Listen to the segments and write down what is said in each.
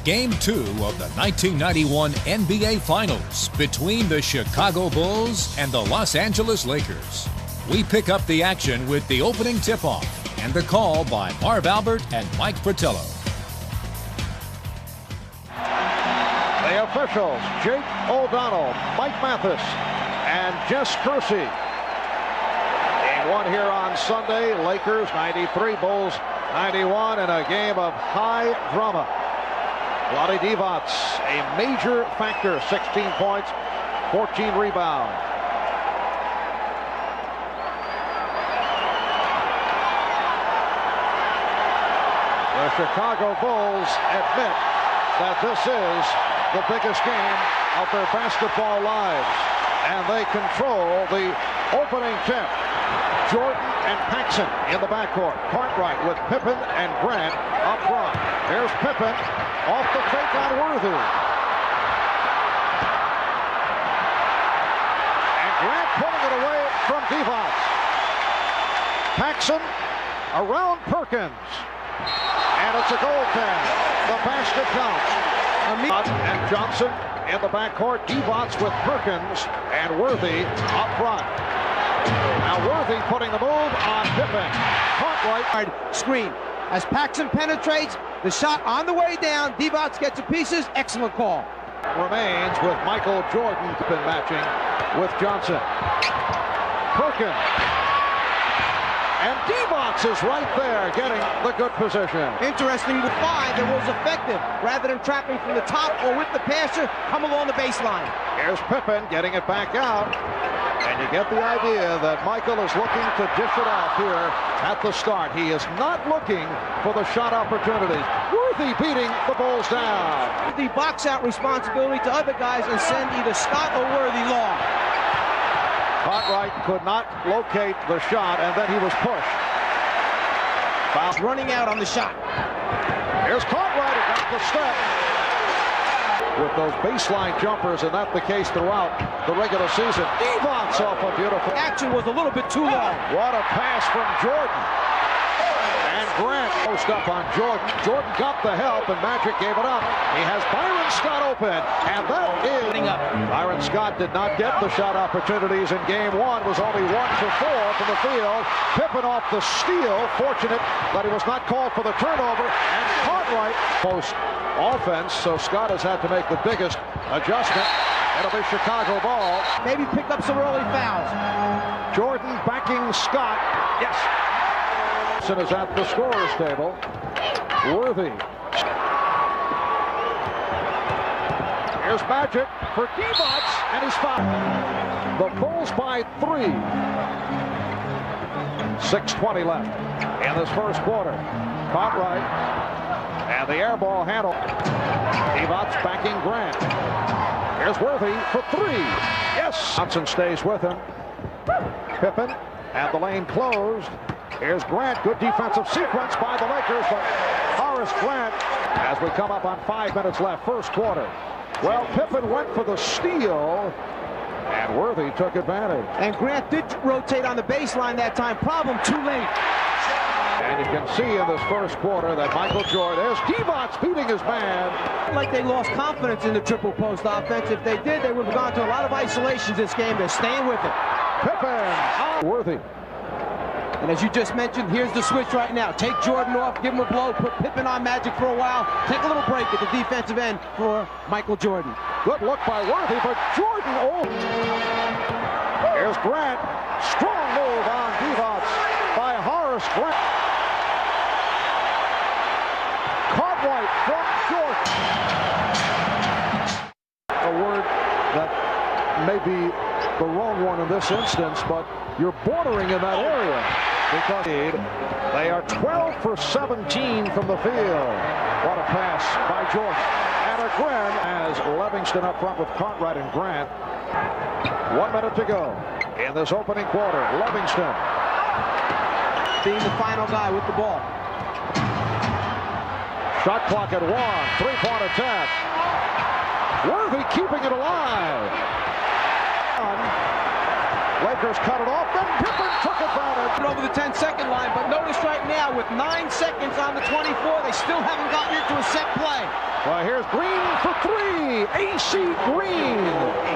Game 2 of the 1991 NBA Finals between the Chicago Bulls and the Los Angeles Lakers. We pick up the action with the opening tip-off and the call by Marv Albert and Mike Fratello. The officials, Jake O'Donnell, Mike Mathis, and Jess Kersey. Game 1 here on Sunday. Lakers 93, Bulls 91 in a game of high drama. Vlade Divac, a major factor, 16 points, 14 rebounds. The Chicago Bulls admit that this is the biggest game of their basketball lives, and they control the opening tip. Jordan and Paxson in the backcourt. Cartwright with Pippen and Grant up front. There's Pippen off the fake on Worthy. And Grant pulling it away from Divac. Paxson around Perkins. And it's a goaltend. The basket counts. And Johnson in the backcourt. Divac with Perkins and Worthy up front. Now Worthy putting the move on Pippen. Cartwright screen. As Paxson penetrates, the shot on the way down. Divac gets to pieces. Excellent call. Remains with Michael Jordan been matching with Johnson. Perkins. And Divac is right there getting the good position. Interesting with 5, it was effective. Rather than trapping from the top or with the passer, come along the baseline. Here's Pippen getting it back out. And you get the idea that Michael is looking to dish it off here at the start. He is not looking for the shot opportunities. Worthy beating the Bulls down. The box-out responsibility to other guys and send either Scott or Worthy long. Cartwright could not locate the shot, and then he was pushed. Foul running out on the shot. Here's Cartwright who got the step. With those baseline jumpers, and that's the case throughout the regular season. Divac off a beautiful. Action was a little bit too long. What a pass from Jordan. And Grant post up on Jordan. Jordan got the help, and Magic gave it up. He has Byron Scott open, and that is up. Byron Scott did not get the shot opportunities in game 1. Was only 1 for 4 from the field. Pippen off the steal. Fortunate that he was not called for the turnover. And Cartwright post offense, so Scott has had to make the biggest adjustment. It'll be Chicago ball. Maybe pick up some early fouls. Jordan backing Scott. Yes. Is at the scorer's table. Worthy. Here's Magic for Divac, and he's fouled. The Bulls by 3. 6:20 left in this first quarter. Cartwright and the air ball handle. Divac backing Grant. Here's Worthy for 3. Yes. Johnson stays with him. Pippen and the lane closed. Here's Grant. Good defensive sequence by the Lakers, but Horace Grant, as we come up on 5 minutes left, first quarter. Well, Pippen went for the steal, and Worthy took advantage. And Grant did rotate on the baseline that time. Problem too late. And you can see in this first quarter that Michael Jordan, there's Divac beating his man. Like they lost confidence in the triple post offense. If they did, they would have gone to a lot of isolations this game. They're staying with it. Pippen, Worthy. And as you just mentioned, here's the switch right now. Take Jordan off, give him a blow, put Pippen on Magic for a while, take a little break at the defensive end for Michael Jordan. Good look by Worthy, but Jordan, Here's Grant. Strong move on Divac by Horace Grant. Cartwright from Jordan. A word that may be the wrong one in this instance, but you're bordering in that area because they are 12 for 17 from the field. What a pass by Jordan. And again, as Livingston up front with Cartwright and Grant. 1 minute to go in this opening quarter. Livingston being the final guy with the ball. Shot clock at 1. 3-point attack. Worthy keeping it alive. Lakers cut it off, then Pippen took advantage. Over the 10-second line, but notice right now with 9 seconds on the 24. They still haven't gotten into a set play. Well, here's Green for three. AC Green.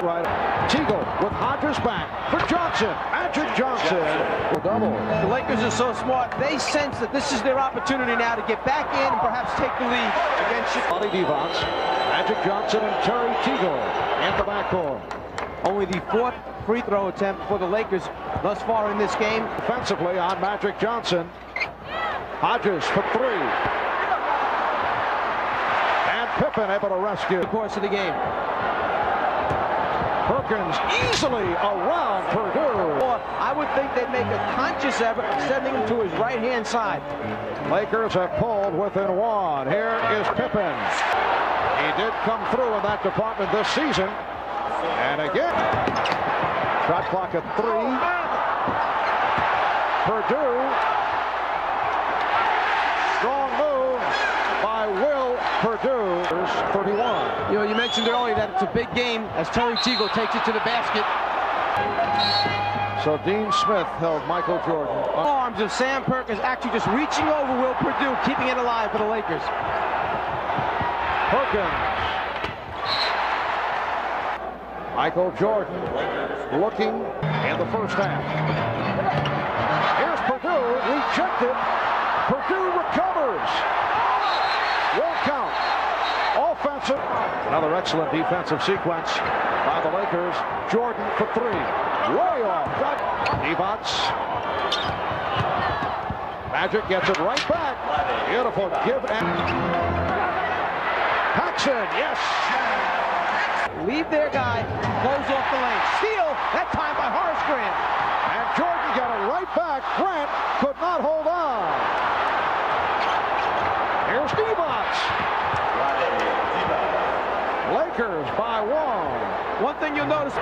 Right. Teagle with Hodges back for Johnson. Magic Johnson. Double. The Lakers are so smart. They sense that this is their opportunity now to get back in and perhaps take the lead against Chicago. Devonts, Magic Johnson and Terry Teagle in the backcourt. Only the 4th free throw attempt for the Lakers thus far in this game. Defensively on Magic Johnson. Hodges for three. And Pippen able to rescue The course of the game. Perkins easily around Purdue. I would think they'd make a conscious effort of sending him to his right-hand side. Lakers have pulled within one. Here is Pippen. He did come through in that department this season. And again, shot clock at 3. Purdue. Strong move by Will Purdue. 31. You know, you mentioned earlier that it's a big game as Terry Teagle takes it to the basket. So Dean Smith held Michael Jordan. Arms of Sam Perkins actually just reaching over Will Purdue, keeping it alive for the Lakers. Perkins. Michael Jordan looking in the first half. Here's Purdue, rejected. Purdue recovers. Won't count. Offensive. Another excellent defensive sequence by the Lakers. Jordan for three. Way off. Devonts. Magic gets it right back. Beautiful give and Paxson, yes. Leave their guy, close off the lane. Steal, that time by Horace Grant. And Jordan got it right back. Grant could not hold on. Here's Devonts. Lakers by 1. One thing you'll notice.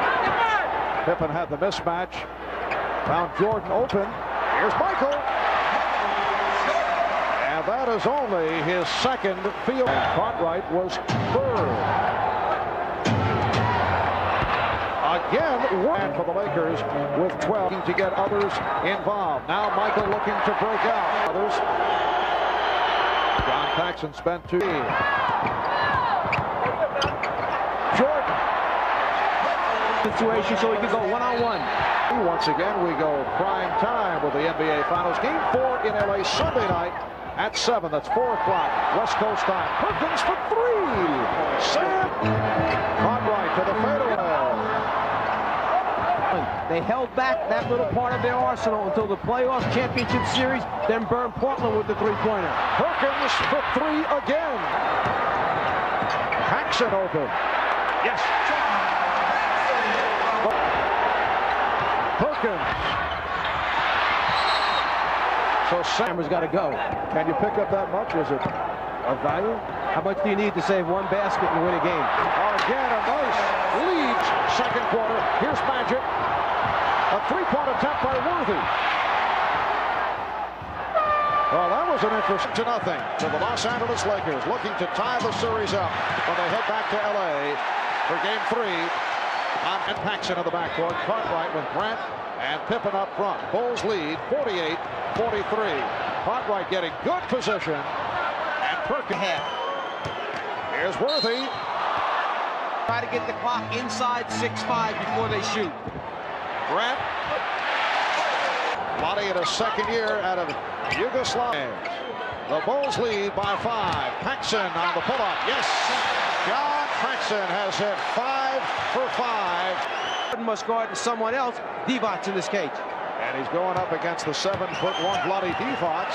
Pippen had the mismatch. Found Jordan open. Here's Michael. And that is only his second field. Cartwright was third. Again, one for the Lakers with 12 to get others involved. Now Michael looking to break out. Others. John Paxson spent 2. Jordan. Situation so he can go one-on-one. Once again, we go prime time with the NBA Finals. Game 4 in LA Sunday night at 7. That's 4 o'clock West Coast time. Perkins for 3. Sam Cartwright to the fadeaway. They held back that little part of their arsenal until the playoff championship series, then burned Portland with the three-pointer. Perkins for 3 again. Paxson open. Yes. Perkins. So Sam's got to go. Can you pick up that much? Is it of value? How much do you need to save one basket and win a game? Again, a nice lead. Second quarter. Here's Magic. A 3-point attempt by Worthy. Well, that was an interesting 2-0 to the Los Angeles Lakers, looking to tie the series up when they head back to LA for Game 3. And Paxson in the backcourt. Cartwright with Grant and Pippen up front. Bulls lead 48-43. Cartwright getting good position. And Perkins. Here's Worthy. Try to get the clock inside 6-5 before they shoot. Grant. Lottie in his second year out of Yugoslavia. The Bulls lead by 5. Paxson on the pull-up. Yes. John Paxson has hit 5 for 5. Jordan must guard someone else. Devonts in this case. And he's going up against the 7'1" Vlade Devonts,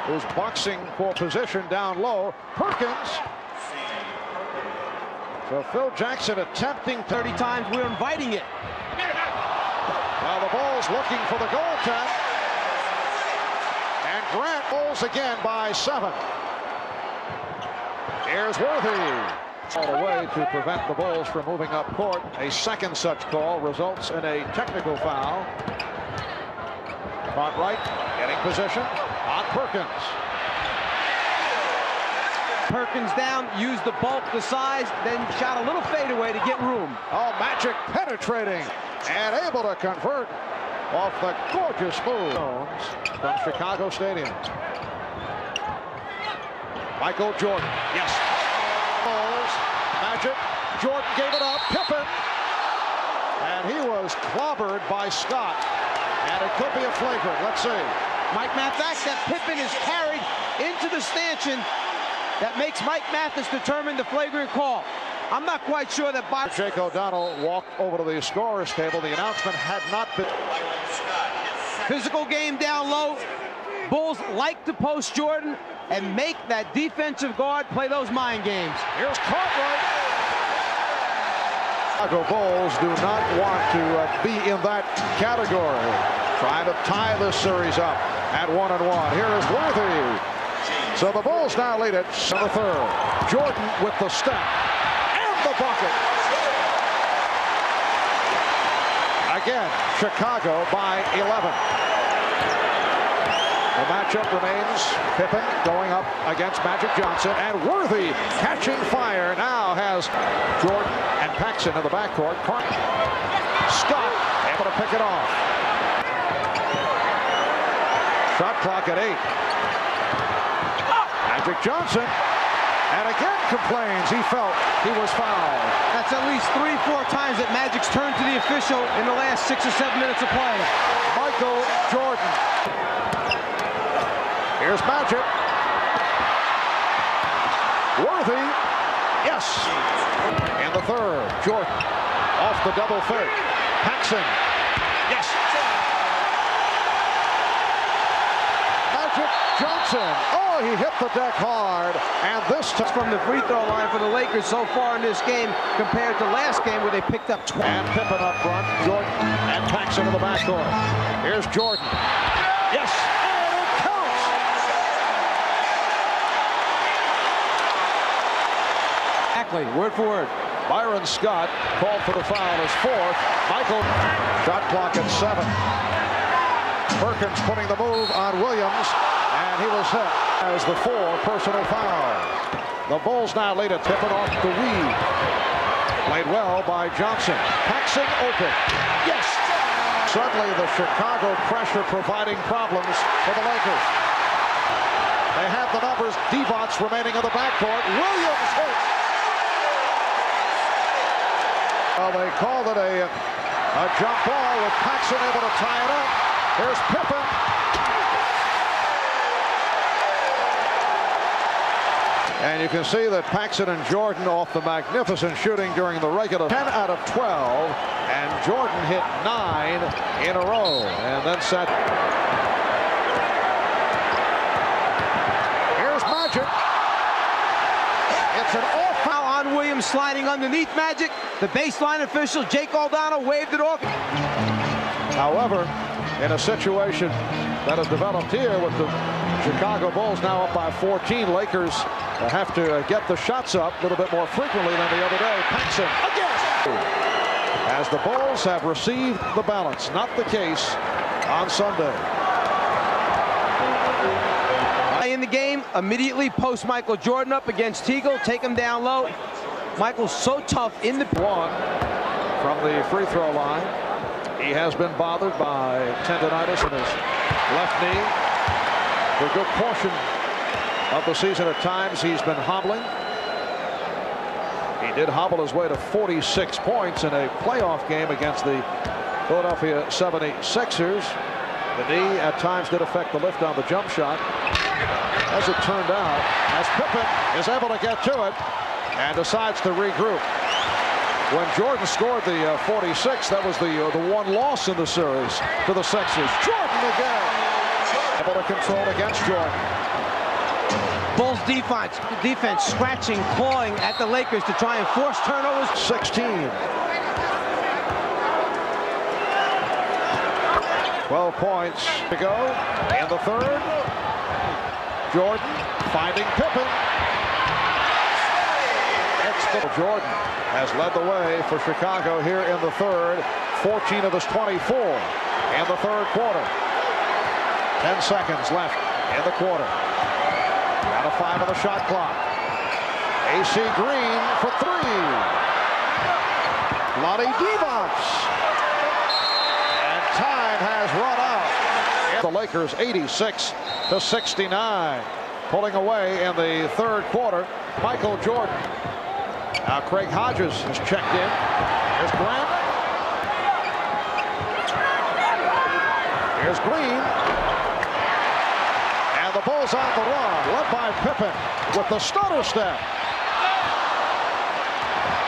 who's boxing for position down low. Perkins. So Phil Jackson attempting 30 times. We're inviting it. Well, the Bulls looking for the goal attempt. And Grant Bulls again by 7. Here's Worthy. All the way to prevent the Bulls from moving up court. A second such call results in a technical foul. Cartwright getting position on Perkins. Perkins down, used the bulk, the size, then shot a little fadeaway to get room. Oh, Magic penetrating and able to convert off the gorgeous move from Chicago Stadium. Michael Jordan. Yes. Balls. Magic. Jordan gave it up. Pippen. And he was clobbered by Scott. And it could be a flagrant. Let's see. Mike Mathis, that Pippen is carried into the stanchion. That makes Mike Mathis determine the flagrant call. I'm not quite sure that Jake O'Donnell walked over to the scorer's table. The announcement had not been. Physical game down low. Bulls like to post Jordan and make that defensive guard play those mind games. Here's Cartwright. Chicago Bulls do not want to be in that category. Trying to tie this series up at 1-1. Here is Worthy. So the Bulls now lead it to the third. Jordan with the step and the bucket. Again, Chicago by 11. The matchup remains Pippen going up against Magic Johnson, and Worthy catching fire now has Jordan and Paxson in the backcourt. Scott able to pick it off. Shot clock at 8. Magic Johnson, and again complains he felt he was fouled. That's at least 3-4 times that Magic's turned to the official in the last 6 or 7 minutes of play. Michael Jordan. Here's Magic. Worthy. Yes. And the third. Jordan off the double fake. Paxson. Yes. Magic Johnson. Oh, he hit the deck hard. And this time from the free throw line for the Lakers so far in this game compared to last game where they picked up 20. And Pippen up front. Jordan and Paxson in the backcourt. Here's Jordan. Yes. Word for word. Byron Scott called for the foul as fourth. Michael, shot clock at 7. Perkins putting the move on Williams, and he was hit as the 4 personal foul. The Bulls now lead it. Pippen off the weed. Played well by Johnson. Paxson open. Yes! Suddenly the Chicago pressure providing problems for the Lakers. They have the numbers. Divac remaining in the backcourt. Williams hits. Well, they called it a jump ball with Paxson able to tie it up. Here's Pippen. And you can see that Paxson and Jordan off the magnificent shooting during the regular 10 out of 12. And Jordan hit 9 in a row. And then set. Here's Magic. It's an off foul on Williams sliding underneath Magic. The baseline official, Jake O'Donnell, waved it off. However, in a situation that has developed here with the Chicago Bulls now up by 14, Lakers have to get the shots up a little bit more frequently than the other day. Paxson again. As the Bulls have received the balance, not the case on Sunday. In the game, immediately post Michael Jordan up against Teagle, take him down low. Michael's so tough in the one from the free throw line. He has been bothered by tendonitis in his left knee for a good portion of the season. At times he's been hobbling. He did hobble his way to 46 points in a playoff game against the Philadelphia 76ers. The knee at times did affect the lift on the jump shot. As it turned out, as Pippen is able to get to it and decides to regroup. When Jordan scored the 46, that was the one loss in the series to the Sixers. Jordan again. Able to control against Jordan. Bulls defense scratching, clawing at the Lakers to try and force turnovers. 16. 12 points to go in the third. Jordan finding Pippen. Jordan has led the way for Chicago here in the third. 14 of his 24 in the third quarter. 10 seconds left in the quarter. Out of 5 on the shot clock. AC Green for 3. Lonnie Divac. And time has run out. And the Lakers 86-69. Pulling away in the third quarter, Michael Jordan. Now Craig Hodges has checked in. Here's Grant. Here's Green. And the Bulls on the run, led by Pippen with the stutter step.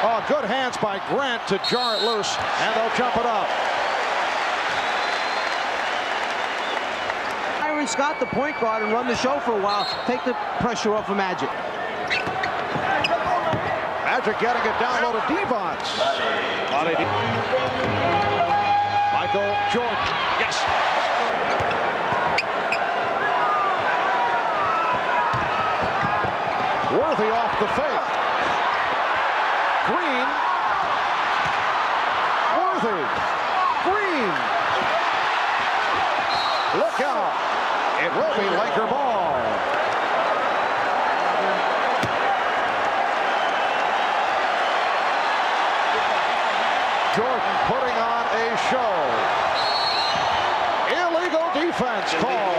Oh, good hands by Grant to jar it loose, and they'll jump it up. Scott, the point guard, and run the show for a while. Take the pressure off of Magic. Magic getting it down low to Devons. Michael Jordan. Yes. Worthy off the fake. Green. Worthy. Green. Look out. It will be Laker ball. Jordan putting on a show. Illegal defense call.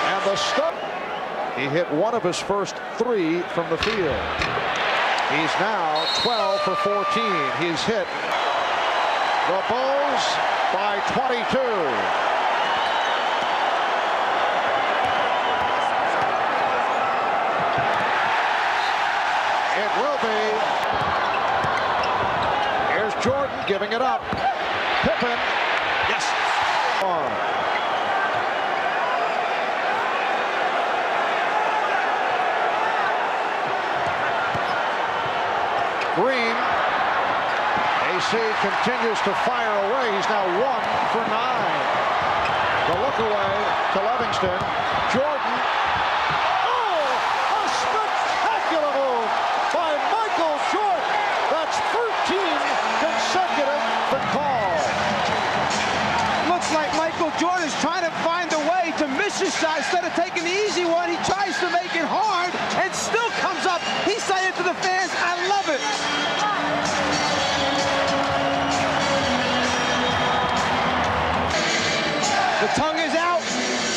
And the stuff. He hit one of his first 3 from the field. He's now 12 for 14. He's hit the Bulls by 22. It will be. Here's Jordan giving it up. Pippen. Yes. Green. AC continues to fire away. He's now 1 for 9. The look away to Livingston. Jordan. Oh, a spectacular move by Michael Jordan. That's 13 consecutive for call. Looks like Michael Jordan is trying to find a way to miss his shot. Instead of taking the easy one, he tries to make it hard and still comes up. He said it to the fans, I love it. The tongue is out.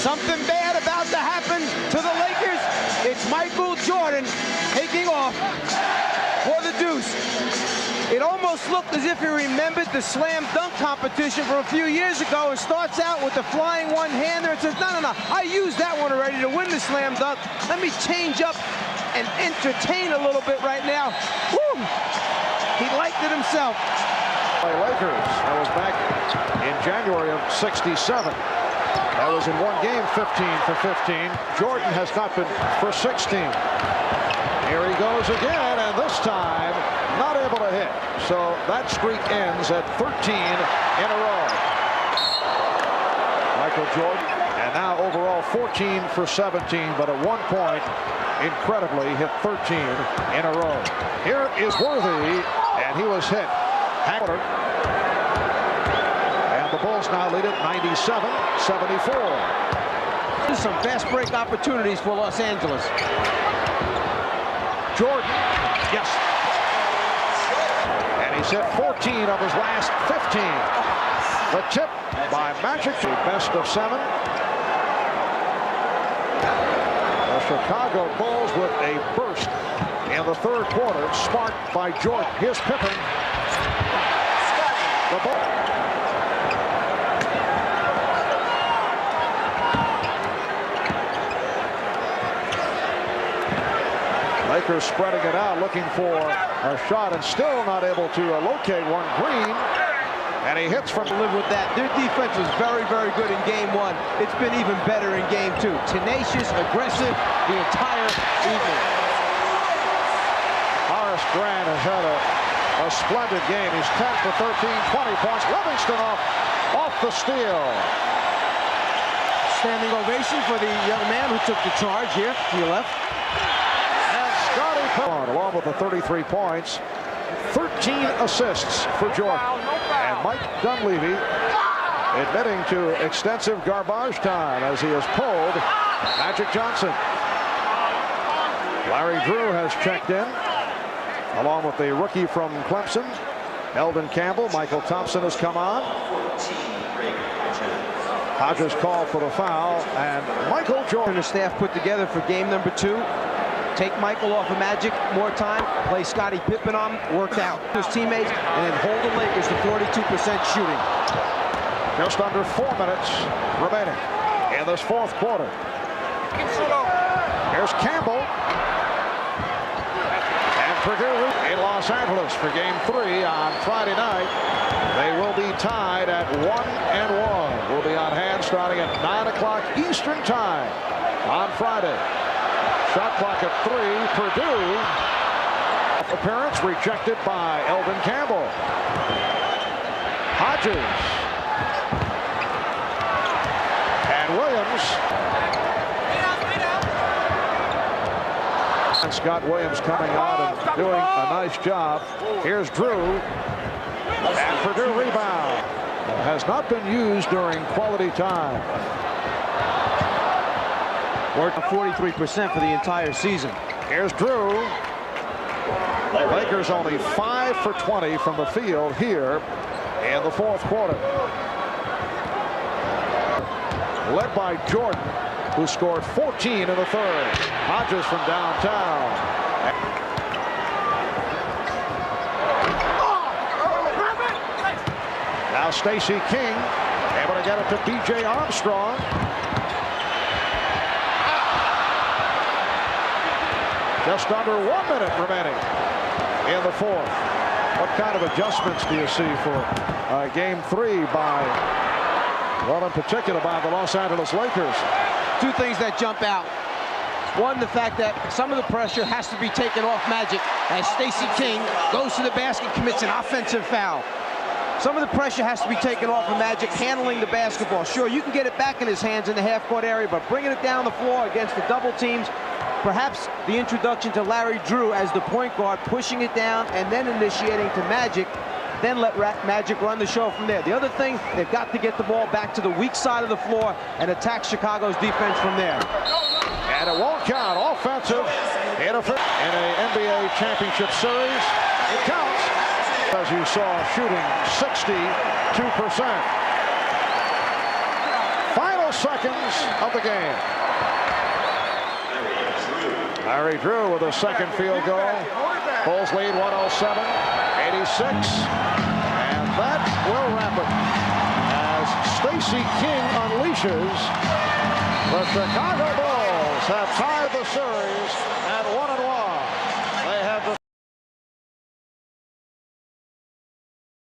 Something bad about to happen to the Lakers. It's Michael Jordan taking off for the deuce. It almost looked as if he remembered the slam dunk competition from a few years ago and starts out with the flying one-hander and says, no, I used that one already to win the slam dunk. Let me change up and entertain a little bit right now. Woo! He liked it himself. Lakers. That was back in January of '67. That was in one game, 15 for 15. Jordan has not been for 16. Here he goes again, and this time not able to hit. So that streak ends at 13 in a row. Michael Jordan, and now overall 14 for 17, but at one point, incredibly, hit 13 in a row. Here is Worthy, and he was hit. And the Bulls now lead it 97-74. There's some fast break opportunities for Los Angeles. Jordan, yes. And he's hit 14 of his last 15. The tip by Magic, the best of 7. The Chicago Bulls with a burst in the third quarter, sparked by Jordan. Here's Pippen. The ball. Lakers spreading it out, looking for a shot, and still not able to locate one. Green, and he hits from. Live with that. Their defense was very, very good in game 1. It's been even better in game 2. Tenacious, aggressive, the entire evening. Horace Grant has had a splendid game. He's 10 for 13, 20 points. Livingston off the steal. Standing ovation for the young man who took the charge here to your left. And Scottie Pippen, along with the 33 points, 13 assists for Jordan. And Mike Dunleavy admitting to extensive garbage time as he has pulled Magic Johnson. Larry Drew has checked in, along with the rookie from Clemson, Eldon Campbell. Michael Thompson has come on. Hodges called for the foul, and Michael Jordan. The staff put together for game number 2. Take Michael off of Magic more time, play Scottie Pippen on him, worked out his teammates, and then hold the Lakers to 42% shooting. Just under 4 minutes remaining in this fourth quarter. Here's Campbell. And Purdue in Los Angeles for game 3 on Friday night. They will be tied at 1-1. We'll be on hand starting at 9 o'clock Eastern time on Friday. Shot clock at 3. Purdue. Appearance rejected by Elvin Campbell. Hodges. And Williams. And Scott Williams coming out and doing a nice job. Here's Drew. And Purdue rebound. Has not been used during quality time. Worked 43% for the entire season. Here's Drew. The Lakers only 5 for 20 from the field here in the fourth quarter. Led by Jordan, who scored 14 in the third. Hodges from downtown. Now Stacey King able to get it to B.J. Armstrong. Just under 1 minute remaining in the fourth. What kind of adjustments do you see for game 3 by, well, in particular by the Los Angeles Lakers? 2 things that jump out. One, the fact that some of the pressure has to be taken off Magic as Stacey King goes to the basket, commits an offensive foul. Some of the pressure has to be taken off of Magic handling the basketball. Sure, you can get it back in his hands in the half-court area, but bringing it down the floor against the double teams, perhaps the introduction to Larry Drew as the point guard, pushing it down and then initiating to Magic, then let Magic run the show from there. The other thing, they've got to get the ball back to the weak side of the floor and attack Chicago's defense from there. And it won't count. Offensive interference in an NBA championship series. It counts. As you saw, shooting 62%. Final seconds of the game. Larry Drew with a second field goal. Bulls lead 107-86. And that will wrap it as Stacey King unleashes. The Chicago Bulls have tied the series at